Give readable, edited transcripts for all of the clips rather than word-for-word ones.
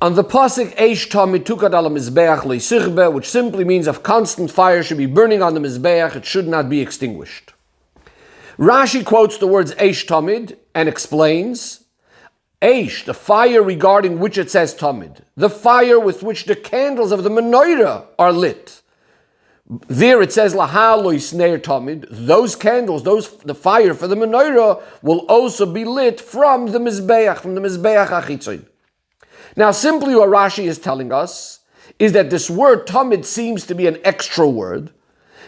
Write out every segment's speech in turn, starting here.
On the pasuk Eish Tamid Tukad Al Mizbeach Leisichbe, which simply means of constant fire should be burning on the Mizbeach, it should not be extinguished. Rashi quotes the words Eish Tamid and explains, Eish, the fire regarding which it says Tamid, the fire with which the candles of the menorah are lit. There it says Laha Lo Yisneir Tamid, those candles, the fire for the menorah will also be lit from the Mizbeach HaChitzon. Now, simply what Rashi is telling us is that this word Tamid seems to be an extra word,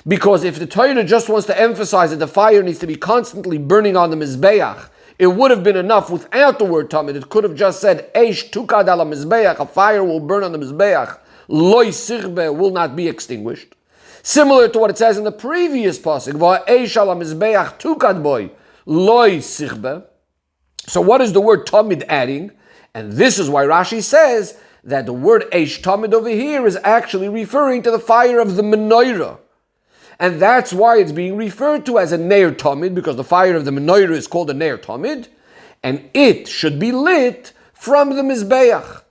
because if the Torah just wants to emphasize that the fire needs to be constantly burning on the Mizbeach, it would have been enough without the word Tamid. It could have just said, Eish tukad ala Mizbeach, a fire will burn on the Mizbeach, Loi sirbe, will not be extinguished. Similar to what it says in the previous pasuk, Va'eish ala Mizbeach tukad boy, Loi sirbe. So what is the word Tamid adding? And this is why Rashi says that the word Eish Tamid over here is actually referring to the fire of the menorah. And that's why it's being referred to as a Neir Tamid, because the fire of the menorah is called a Neir Tamid, and it should be lit from the Mizbeach.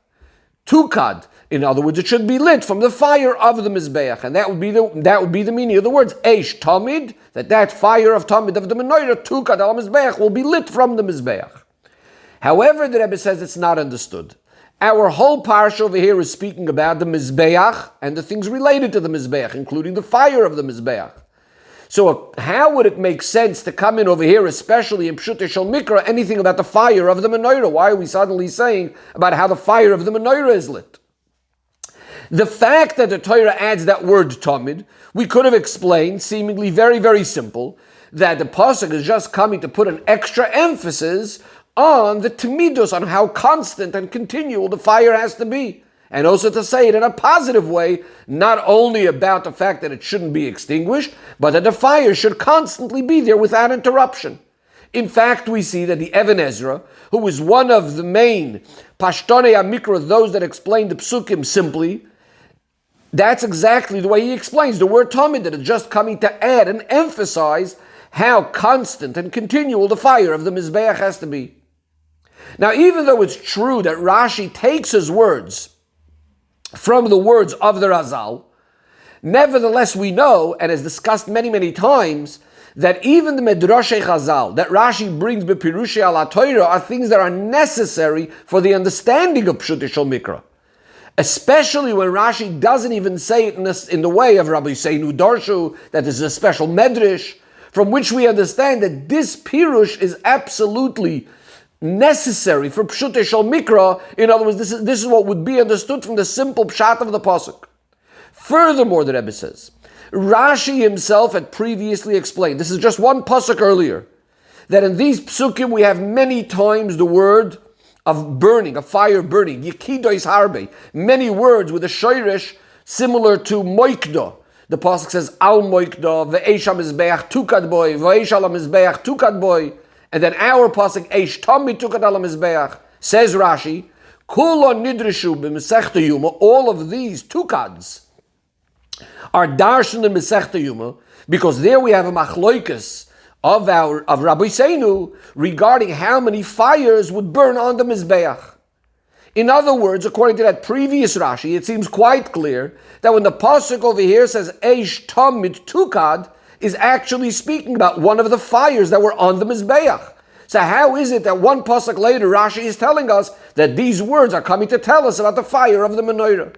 Tukad, in other words, it should be lit from the fire of the Mizbeach, and that would be the meaning of the words Eish Tamid, that fire of Tamid of the menorah, Tukad al Mizbeach, will be lit from the Mizbeach. However, the Rebbe says it's not understood. Our whole parsha over here is speaking about the Mizbeach and the things related to the Mizbeach, including the fire of the Mizbeach. So how would it make sense to come in over here, especially in Pshutei Shel Mikra, anything about the fire of the menorah? Why are we suddenly saying about how the fire of the menorah is lit? The fact that the Torah adds that word Tamid, we could have explained, seemingly very, very simple, that the pasuk is just coming to put an extra emphasis on the Tamidus, on how constant and continual the fire has to be. And also to say it in a positive way, not only about the fact that it shouldn't be extinguished, but that the fire should constantly be there without interruption. In fact, we see that the Even Ezra, who is one of the main Pashtonei HaMikra, those that explain the Psukim simply, that's exactly the way he explains the word Tamid, that it's just coming to add and emphasize how constant and continual the fire of the Mizbeach has to be. Now, even though it's true that Rashi takes his words from the words of the Razal, nevertheless we know, and as discussed many, many times, that even the Medrashei Chazal that Rashi brings Bepirushei al HaTorah are things that are necessary for the understanding of Pshutei Shel Mikra. Especially when Rashi doesn't even say it in the way of Rabbi Seinu Darshu, that is a special medrash, from which we understand that this Pirush is absolutely necessary for Pshutei Shel Mikra. In other words, this is what would be understood from the simple pshat of the pasuk. Furthermore, the Rebbe says, Rashi himself had previously explained, this is just one pasuk earlier, that in these psukim we have many times the word of burning, of fire burning, Yekidois Harbe, many words with a shoirish similar to moikdo. The pasuk says, Al moikdo, ve'eish ha-mizbeach tukad boy, ve'eish ha-mizbeach tukad boy. And then our pasuk Eish Tamid Tukad Al Mizbeach, says Rashi, Kulo Nidrishu b'Masechta Yuma, all of these tukads are darshan in Masechta Yuma, because there we have a machloikus of Rabbi Seinu regarding how many fires would burn on the Mizbeach. In other words, according to that previous Rashi, it seems quite clear that when the pasuk over here says Eish Tamid Tukad, is actually speaking about one of the fires that were on the Mizbeach. So how is it that one pasuk later Rashi is telling us that these words are coming to tell us about the fire of the menorah?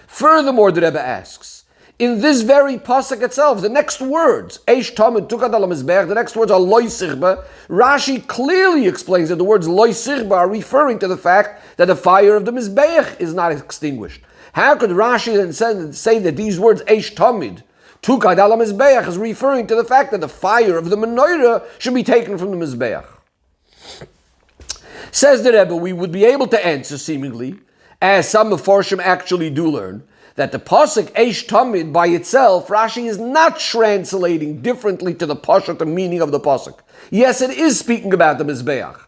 Furthermore, the Rebbe asks, in this very pasuk itself, the next words, Eish Tamid Tukad Al Mizbeach, the next words are Loi Sirba. Rashi clearly explains that the words Loi Sirba are referring to the fact that the fire of the Mizbeach is not extinguished. How could Rashi then say that these words Eish Tamid Tukad Al Mizbeach is referring to the fact that the fire of the menorah should be taken from the Mizbeach? Says the Rebbe, we would be able to answer seemingly, as some Mefarshim actually do learn, that the pasuk Eish Tamid by itself, Rashi is not translating differently to the pasuk, the meaning of the pasuk. Yes, it is speaking about the Mizbeach.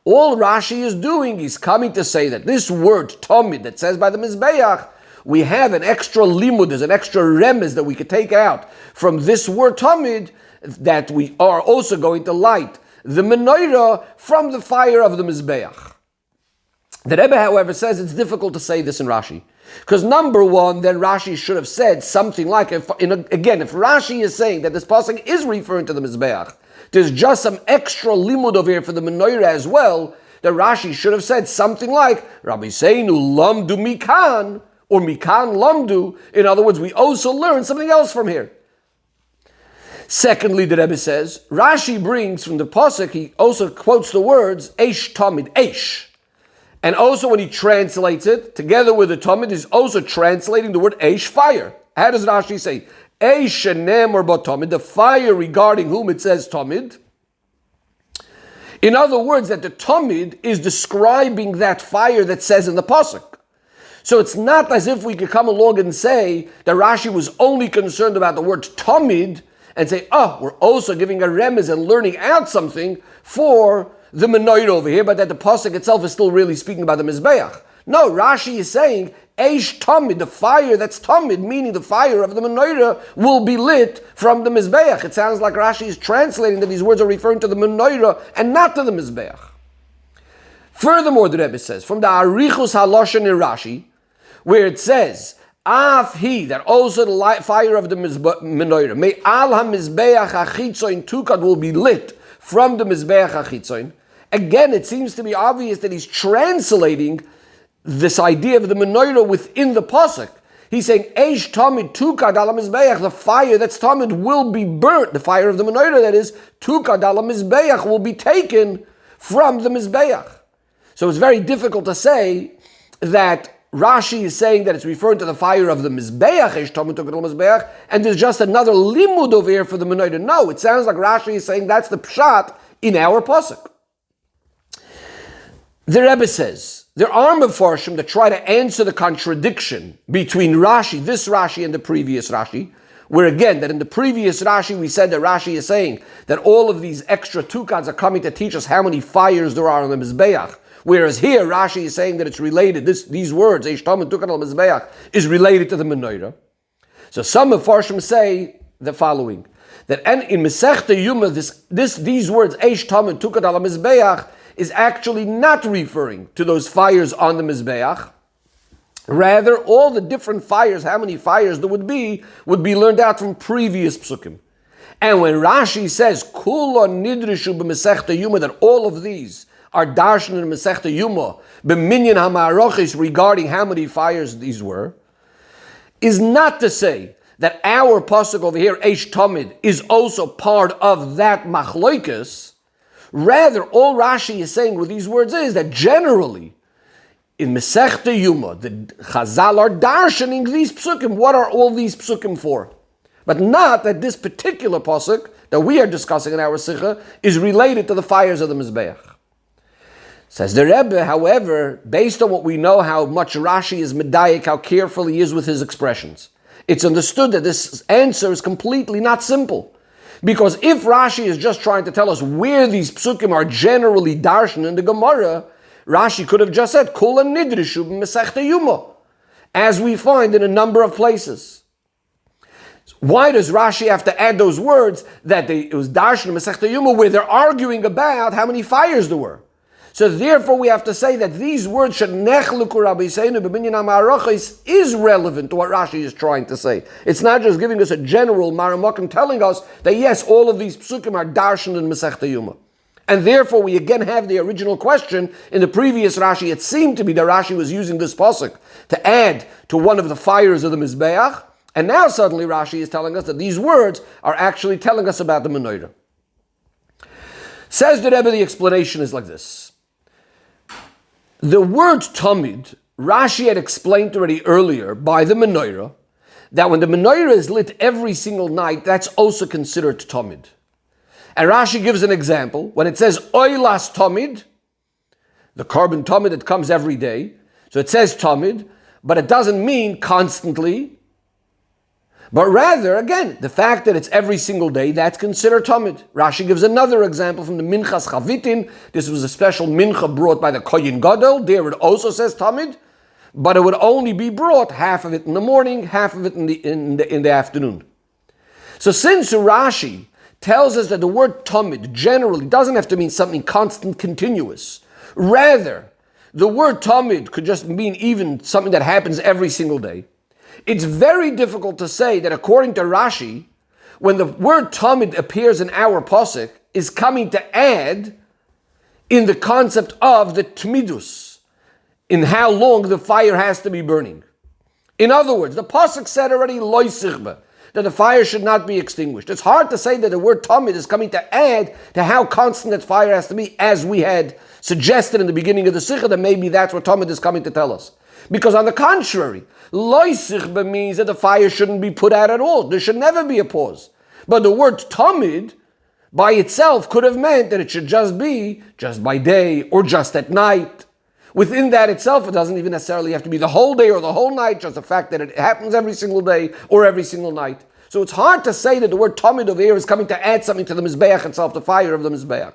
All Rashi is doing is coming to say that this word Tamid that says by the Mizbeach, we have an extra limud, there's an extra remez that we could take out from this word Tamid, that we are also going to light the menorah from the fire of the Mizbeach. The Rebbe, however, says it's difficult to say this in Rashi. Because number one, then Rashi should have said something like, if Rashi is saying that this pasuk is referring to the Mizbeach, there's just some extra limud over here for the menorah as well, that Rashi should have said something like, Rabbi Seinu lamdu mikan, or mikan lamdu. In other words, we also learn something else from here. Secondly, the Rebbe says, Rashi brings from the pasuk, he also quotes the words, Eish Tamid, Eish. And also when he translates it, together with the Tamid, he's also translating the word Eish, fire. How does Rashi say? Eish shenemar ba Tamid, the fire regarding whom it says Tamid. In other words, that the Tamid is describing that fire that says in the pasuk. So it's not as if we could come along and say that Rashi was only concerned about the word Tamid and say, we're also giving a remez and learning out something for the menorah over here, but that the pasuk itself is still really speaking about the Mizbeach. No, Rashi is saying, Eish Tamid, the fire that's Tamid, meaning the fire of the menorah, will be lit from the Mizbeach. It sounds like Rashi is translating that these words are referring to the menorah and not to the Mizbeach. Furthermore, the Rebbe says, from the Arichus HaLashon in Rashi, where it says, Af he, that also the fire of the menorah, may al ha-Mizbeach ha-Chitzoin tukad, will be lit from the Mizbeach ha-Chitzoin. Again, it seems to be obvious that he's translating this idea of the menorah within the pasuk. He's saying, Eish Tamid tukad ala Mizbeach, the fire that's Tamid will be burnt, the fire of the menorah that is, tukad ala Mizbeach, will be taken from the Mizbeach. So it's very difficult to say that Rashi is saying that it's referring to the fire of the Mizbeach, Eish Tamid tukad ala Mizbeach, and there's just another limud over here for the menorah. No, it sounds like Rashi is saying that's the pshat in our pasuk. The Rebbe says, there are Mefarshim that try to answer the contradiction between Rashi, this Rashi, and the previous Rashi, where again, that in the previous Rashi, we said that Rashi is saying that all of these extra tukads are coming to teach us how many fires there are on the Mizbeach, whereas here Rashi is saying that it's related, these words, Eish Tamid tukad al Mizbeach, is related to the menorah. So some Mefarshim say the following, that in Masechta Yuma, these words, Eish Tamid tukad al Mizbeach, is actually not referring to those fires on the Mizbeach. Rather, all the different fires, how many fires there would be learned out from previous psukim. And when Rashi says, Kula nidrishu b'Masechta Yuma, that all of these are darshan in Masechta Yuma, b'minyan ha'ma'arochis, regarding how many fires these were, is not to say that our pasuk over here, Eish Tamid, is also part of that machloikus. Rather, all Rashi is saying with these words is that generally, in Masechta Yuma, the Chazal are darshaning these psukim. What are all these psukim for? But not that this particular pasuk that we are discussing in our Sicha is related to the fires of the Mizbeach. Says the Rebbe, however, based on what we know how much Rashi is medayik, how careful he is with his expressions, it's understood that this answer is completely not simple. Because if Rashi is just trying to tell us where these psukim are generally darshan in the Gemara, Rashi could have just said, Kula nidrishu b'Masechta Yuma, as we find in a number of places. Why does Rashi have to add those words that it was darshan in Masechta Yuma, where they're arguing about how many fires there were? So therefore we have to say that these words should nechluku Rabbi Seinu b'minyan ha'ma'arochis is relevant to what Rashi is trying to say. It's not just giving us a general maramakim telling us that yes, all of these psukim are darshan in Masechta Yuma. And therefore we again have the original question. In the previous Rashi, it seemed to be that Rashi was using this pasuk to add to one of the fires of the Mizbeach. And now suddenly Rashi is telling us that these words are actually telling us about the menorah. Says the Rebbe, the explanation is like this. The word Tamid, Rashi had explained already earlier by the menorah, that when the menorah is lit every single night, that's also considered Tamid. And Rashi gives an example. When it says Oilas Tamid, the carbon Tamid that comes every day, so it says Tamid, but it doesn't mean constantly, but rather, again, the fact that it's every single day, that's considered Tamid. Rashi gives another example from the Minchas Chavitin. This was a special mincha brought by the Kohen Gadol. There it also says Tamid, but it would only be brought half of it in the morning, half of it in the afternoon. So since Rashi tells us that the word Tamid generally doesn't have to mean something constant, continuous. Rather, the word tamid could just mean even something that happens every single day. It's very difficult to say that according to Rashi, when the word tamid appears in our pasuk, is coming to add in the concept of the tmidus, in how long the fire has to be burning. In other words, the pasuk said already loy sichba, that the fire should not be extinguished. It's hard to say that the word tamid is coming to add to how constant that fire has to be, as we had suggested in the beginning of the Sicha, that maybe that's what tamid is coming to tell us. Because on the contrary, loy sichba means that the fire shouldn't be put out at all. There should never be a pause. But the word tamid by itself could have meant that it should just be just by day or just at night. Within that itself, it doesn't even necessarily have to be the whole day or the whole night, just the fact that it happens every single day or every single night. So it's hard to say that the word tamid over here is coming to add something to the Mizbeach itself, the fire of the Mizbeach.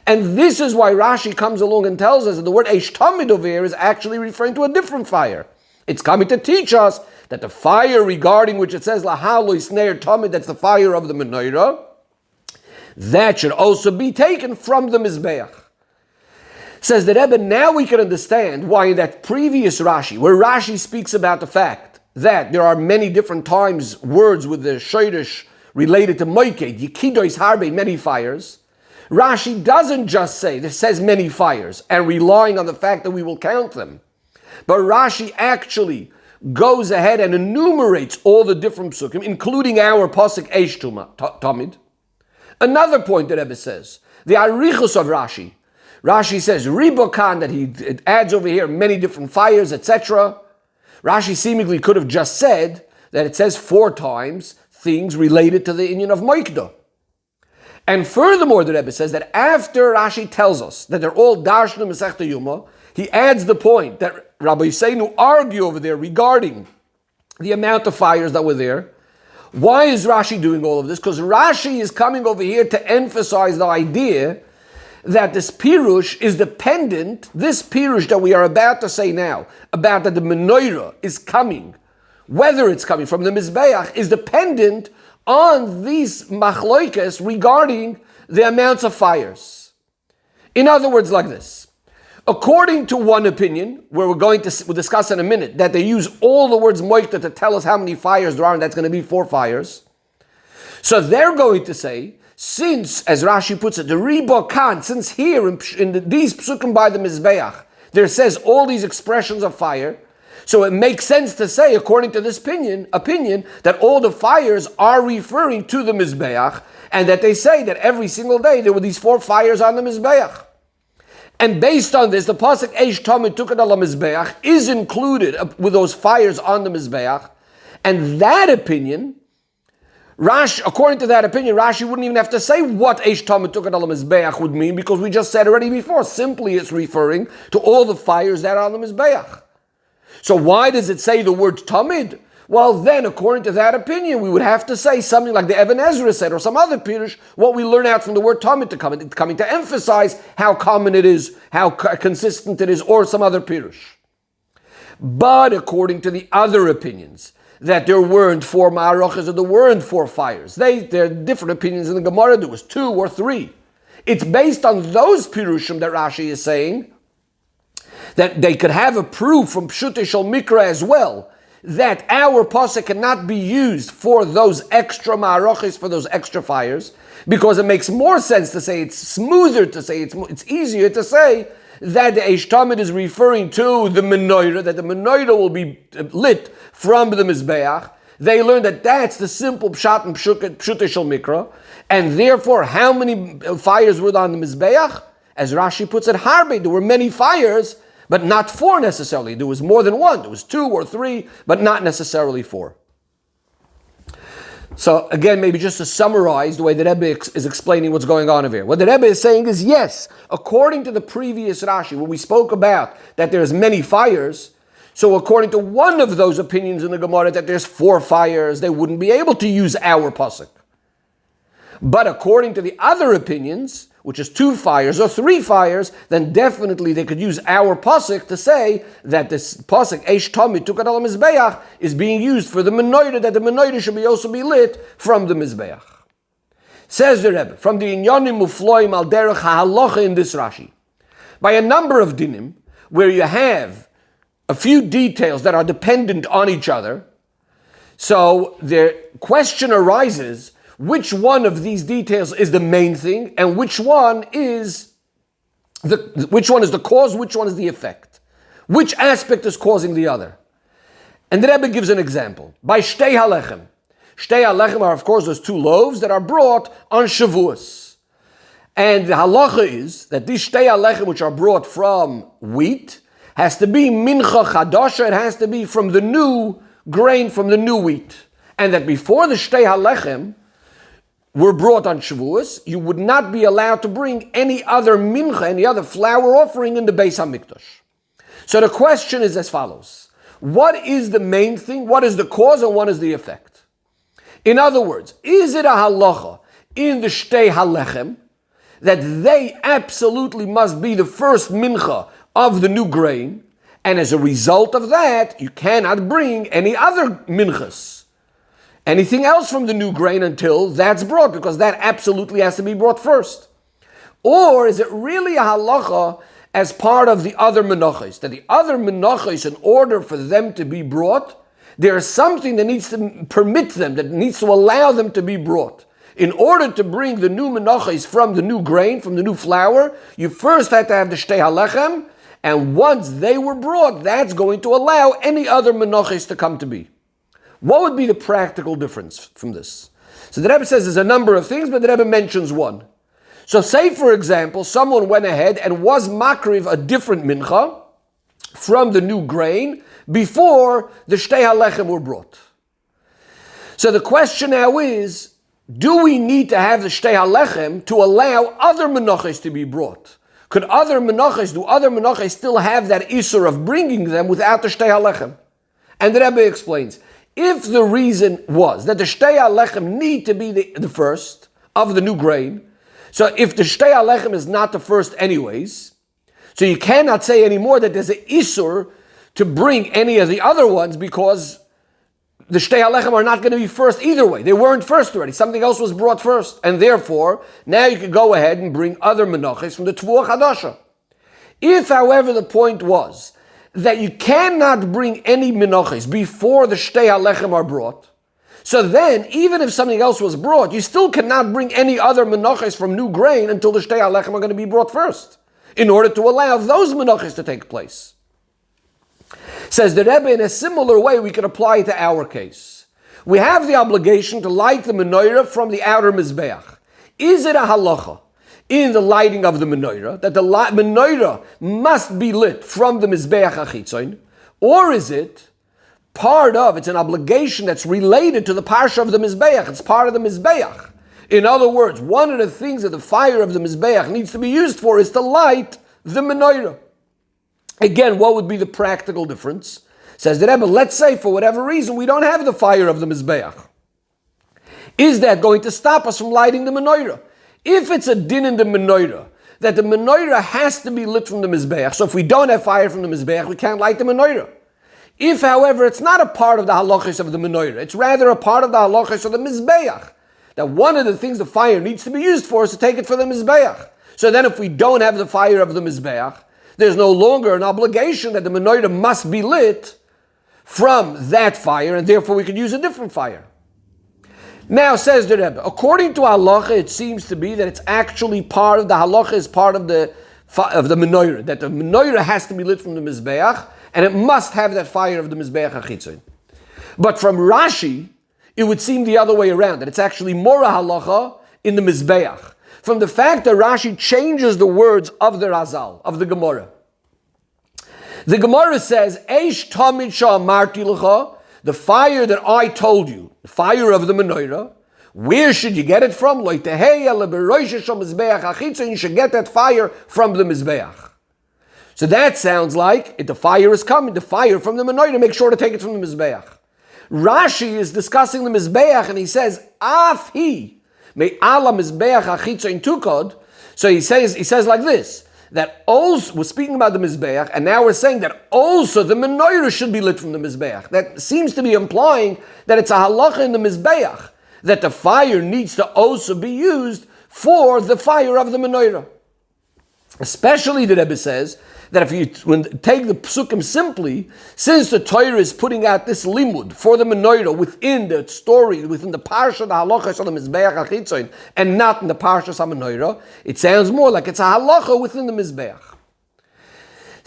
And this is why Rashi comes along and tells us that the word eish tamid over here is actually referring to a different fire. It's coming to teach us that the fire regarding which it says lahalo isneir tamid, that's the fire of the menorah, that should also be taken from the Mizbeach. Says the Rebbe, now we can understand why in that previous Rashi, where Rashi speaks about the fact that there are many different times words with the shoyrish related to moiked, yikidois harbe, many fires, Rashi doesn't just say, it says many fires, and relying on the fact that we will count them. But Rashi actually goes ahead and enumerates all the different psukim, including our pasuk eish tamid. Another point that Rebbe says, the arichus of Rashi. Rashi says, ribokan, that he adds over here many different fires, etc. Rashi seemingly could have just said that it says 4 times things related to the inyan of Moikda. And furthermore, the Rebbe says that after Rashi tells us that they're all Darshna Masechta Yuma, he adds the point that Rabbi Yisseinu argue over there regarding the amount of fires that were there. Why is Rashi doing all of this? Because Rashi is coming over here to emphasize the idea that this pirush is dependent, this pirush that we are about to say now, about that the menorah is coming, whether it's coming from the Mizbeach, is dependent on these machloikes regarding the amounts of fires. In other words, like this. According to one opinion, where we'll discuss in a minute, that they use all the words moikta to tell us how many fires there are, and that's going to be 4 fires. So they're going to say, since, as Rashi puts it, the Ribo Khan, since here in these psukim by the Mizbeach, there says all these expressions of fire, so it makes sense to say, according to this opinion, that all the fires are referring to the Mizbeach, and that they say that every single day there were these 4 fires on the Mizbeach. And based on this, the pasuk Eish Tamid Tukad Ala Mizbeach is included with those fires on the Mizbeach, and that opinion, according to that opinion, Rashi wouldn't even have to say what Eish Tamid Tukad Ala Mizbeach would mean, because we just said already before, simply it's referring to all the fires that are on the Mizbeach. So why does it say the word Tamid? Well then, according to that opinion, we would have to say something like the Even Ezra said, or some other pirush, what we learn out from the word Tamid it's coming to emphasize how common it is, how consistent it is, or some other pirush. But according to the other opinions, that there weren't 4 ma'arachas or there weren't 4 fires, there are different opinions in the Gemara, there was 2 or 3. It's based on those pirushim that Rashi is saying that they could have a proof from Pshutei Shel Mikra as well, that our pasuk cannot be used for those extra ma'arachis, for those extra fires, because it makes more sense to say, it's smoother to say, it's easier to say that the Eish Tamid is referring to the menorah, that the menorah will be lit from the Mizbeach. They learn that that's the simple pshat and pshutei shel mikra, and therefore how many fires were on the Mizbeach? As Rashi puts it, harbe, there were many fires, but not 4 necessarily. There was more than 1. There was 2 or 3, but not necessarily 4. So again, maybe just to summarize the way the Rebbe is explaining what's going on over here. What the Rebbe is saying is, yes, according to the previous Rashi, where we spoke about that there's many fires, so according to one of those opinions in the Gemara that there's 4 fires, they wouldn't be able to use our pasuk. But according to the other opinions, which is 2 fires or 3 fires, then definitely they could use our pasuk to say that this pasuk Eish Tamid Tukad Ala Mizbeach is being used for the menorah, that the menorah should also be lit from the Mizbeach. Says the Rebbe, from the Inyanim Mufloim Al Derech HaHalacha in this Rashi, by a number of dinim, where you have a few details that are dependent on each other. So the question arises, which one of these details is the main thing, and which one is the cause, which one is the effect? Which aspect is causing the other? And the Rebbe gives an example. By Shtei HaLechem. Shtei HaLechem are, of course, those two loaves that are brought on Shavuos. And the halacha is that these Shtei HaLechem, which are brought from wheat, has to be mincha chadasha, it has to be from the new grain, from the new wheat. And that before the Shtei HaLechem were brought on Shavuos, you would not be allowed to bring any other mincha, any other flour offering in the Beis HaMikdash. So the question is as follows. What is the main thing? What is the cause and what is the effect? In other words, is it a halacha in the Shtei HaLechem that they absolutely must be the first mincha of the new grain, and as a result of that, you cannot bring any other minchas, anything else from the new grain until that's brought, because that absolutely has to be brought first? Or is it really a halacha as part of the other menachos, that the other menachos, in order for them to be brought, there is something that needs to permit them, that needs to allow them to be brought? In order to bring the new menachos from the new grain, from the new flour, you first had to have the Shtei HaLechem, and once they were brought, that's going to allow any other menachos to come to be. What would be the practical difference from this? So the Rebbe says there's a number of things, but the Rebbe mentions one. So say, for example, someone went ahead and was makriv a different mincha from the new grain before the Shtei HaLechem were brought. So the question now is, do we need to have the Shtei HaLechem to allow other menachos to be brought? Do other menachos still have that isur of bringing them without the Shtei HaLechem? And the Rebbe explains, if the reason was that the Shtei HaLechem need to be the first of the new grain, so if the Shtei HaLechem is not the first anyways, so you cannot say anymore that there's an isur to bring any of the other ones, because the Shtei HaLechem are not going to be first either way. They weren't first already. Something else was brought first. And therefore, now you can go ahead and bring other menachos from the Tvua Chadasha. If, however, the point was that you cannot bring any menachos before the Shtei HaLechem are brought, so then, even if something else was brought, you still cannot bring any other menachos from new grain until the Shtei HaLechem are going to be brought first, in order to allow those menachos to take place. Says the Rebbe, in a similar way we can apply it to our case. We have the obligation to light the menorah from the outer mizbeach. Is it a halacha in the lighting of the menorah that the menorah must be lit from the mizbeach achitzon, or is it it's an obligation that's related to the parsha of the mizbeach? It's part of the mizbeach. In other words, one of the things that the fire of the mizbeach needs to be used for is to light the menorah. Again, what would be the practical difference? Says the Rebbe, let's say for whatever reason we don't have the fire of the mizbeach. Is that going to stop us from lighting the menorah? If it's a din in the menorah, that the menorah has to be lit from the mizbeach, so if we don't have fire from the mizbeach, we can't light the menorah. If, however, it's not a part of the halachos of the menorah, it's rather a part of the halachos of the mizbeach, that one of the things the fire needs to be used for is to take it for the mizbeach. So then if we don't have the fire of the mizbeach, there's no longer an obligation that the menorah must be lit from that fire, and therefore we can use a different fire. Now, says the Rebbe, according to halacha, it seems to be that it's actually part of the halacha, is part of the menorah, that the menorah has to be lit from the mizbeach, and it must have that fire of the mizbeach achitzon. But from Rashi, it would seem the other way around, that it's actually more a halacha in the mizbeach, from the fact that Rashi changes the words of the Razal, of the Gemara. The Gemara says, Eish tamid sha'amarti l'cha, the fire that I told you, the fire of the menorah, where should you get it from? You should get that fire from the mizbeach. So that sounds like, if the fire is coming, the fire from the menorah, make sure to take it from the mizbeach. Rashi is discussing the mizbeach, and he says, Af hi, me ala mizbeach achitzon tukod. So he says like this, that also, we're speaking about the mizbeach, and now we're saying that also the menorah should be lit from the mizbeach. That seems to be implying that it's a halacha in the mizbeach, that the fire needs to also be used for the fire of the menorah. Especially, the Rebbe says, that if you take the psukim simply, since the Torah is putting out this limud for the menorah within the story, within the parsha, the halachas of the mizbeach achitzon, and not in the parsha menorah, it sounds more like it's a halacha within the mizbeach.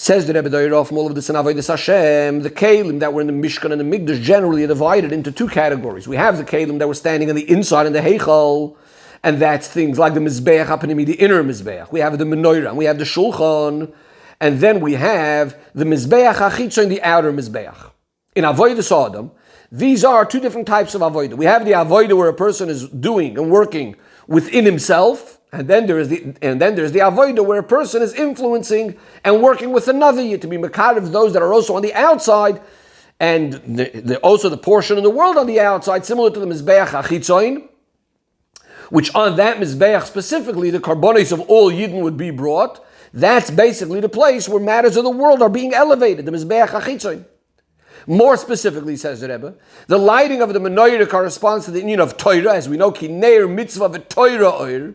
Says the Rebbe Doirov, from all of this in Avodas Hashem, the kelim that were in the Mishkan and the Mikdash generally are divided into two categories. We have the kelim that were standing on the inside in the Heichal, and that's things like the Mizbeach HaPnimi, the inner Mizbeach. We have the Menorah, and we have the Shulchan, and then we have the Mizbeach HaChitzon, the outer Mizbeach. In Avodas Adam, these are two different types of Avodah. We have the Avodah where a person is doing and working within himself, and then there's the avodah where a person is influencing and working with another yid to be mekarev those that are also on the outside, and also the portion of the world on the outside, similar to the mizbeach achitzoin, which on that mizbeach specifically the karbonos of all yidden would be brought. That's basically the place where matters of the world are being elevated, the mizbeach achitzoin. More specifically, says the Rebbe, the lighting of the menorah corresponds to the union of Torah, as we know, ki neir mitzvah v'Torah oir.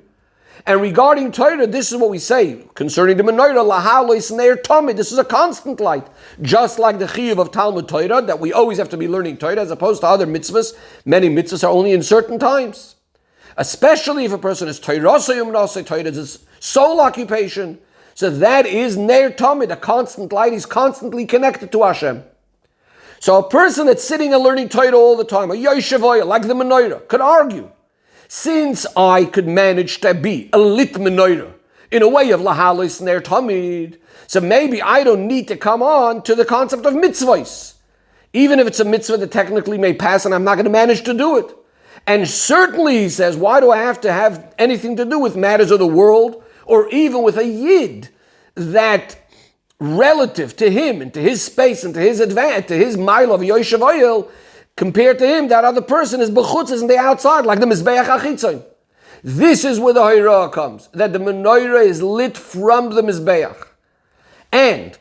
And regarding Torah, this is what we say concerning the menorah, lahalois neir tamid. This is a constant light, just like the chiyuv of Talmud Torah, that we always have to be learning Torah, as opposed to other mitzvahs. Many mitzvahs are only in certain times, especially if a person is Torah is sole occupation. So that is neir tamid, a constant light. He's constantly connected to Hashem. So a person that's sitting and learning Torah all the time, a yoshevoya, like the menorah, could argue, since I could manage to be a lit menorah in a way of lahalis ner tamid, so maybe I don't need to come on to the concept of mitzvahs, even if it's a mitzvah that technically may pass and I'm not going to manage to do it. And certainly, he says, why do I have to have anything to do with matters of the world, or even with a yid that relative to him and to his space and to his advantage, to his mile of Yoshev Oyel, compared to him, that other person is b'chutz, is on the outside, like the Mizbeach HaChitzon. This is where the Hayrah comes, that the menorah is lit from the Mizbeach. And,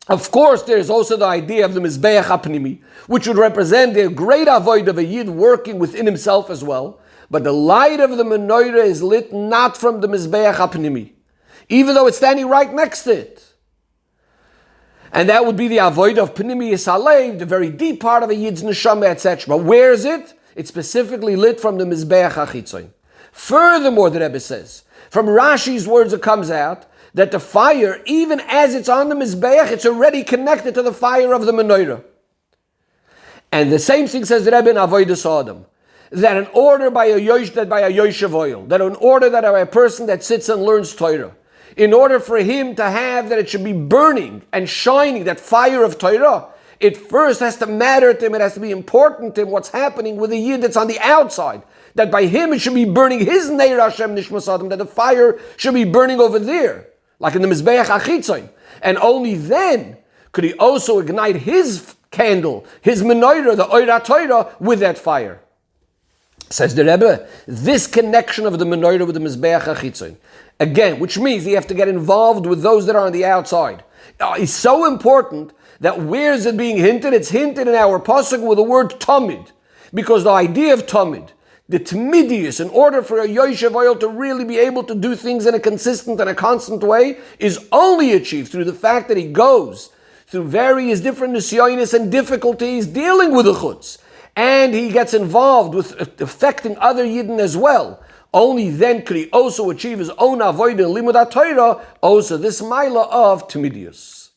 of course, there's also the idea of the Mizbeach HaPnimi, which would represent the great avoid of a Yid working within himself as well. But the light of the menorah is lit not from the Mizbeach HaPnimi, even though it's standing right next to it. And that would be the avodah of Pnimi Yisalev, the very deep part of a Yid's neshama, etc. But where is it? It's specifically lit from the Mizbeach HaChitzon. Furthermore, the Rebbe says, from Rashi's words it comes out, that the fire, even as it's on the Mizbeach, it's already connected to the fire of the menorah. And the same thing says the Rebbe in Avodas Adam, that in order by a Yoshev Oil, that in order that a person that sits and learns Torah, in order for him to have that it should be burning and shining, that fire of Torah, it first has to matter to him, it has to be important to him what's happening with the Yid that's on the outside. That by him it should be burning his Neir Hashem Nishmas Adam, that the fire should be burning over there, like in the Mizbeach HaChitzon. And only then could he also ignite his candle, his menorah, the Oira Torah, with that fire. Says the Rebbe, this connection of the menorah with the Mizbeach HaChitzon, again, which means you have to get involved with those that are on the outside, is so important that where is it being hinted? It's hinted in our pasuk with the word tamid, because the idea of tamid, the tmidius, in order for a Yoshev Oil to really be able to do things in a consistent and a constant way, is only achieved through the fact that he goes through various different nisyonis and difficulties dealing with the chutz, and he gets involved with affecting other Yidden as well. Only then could he also achieve his own avodah limud HaTorah, also this milah of tmidius.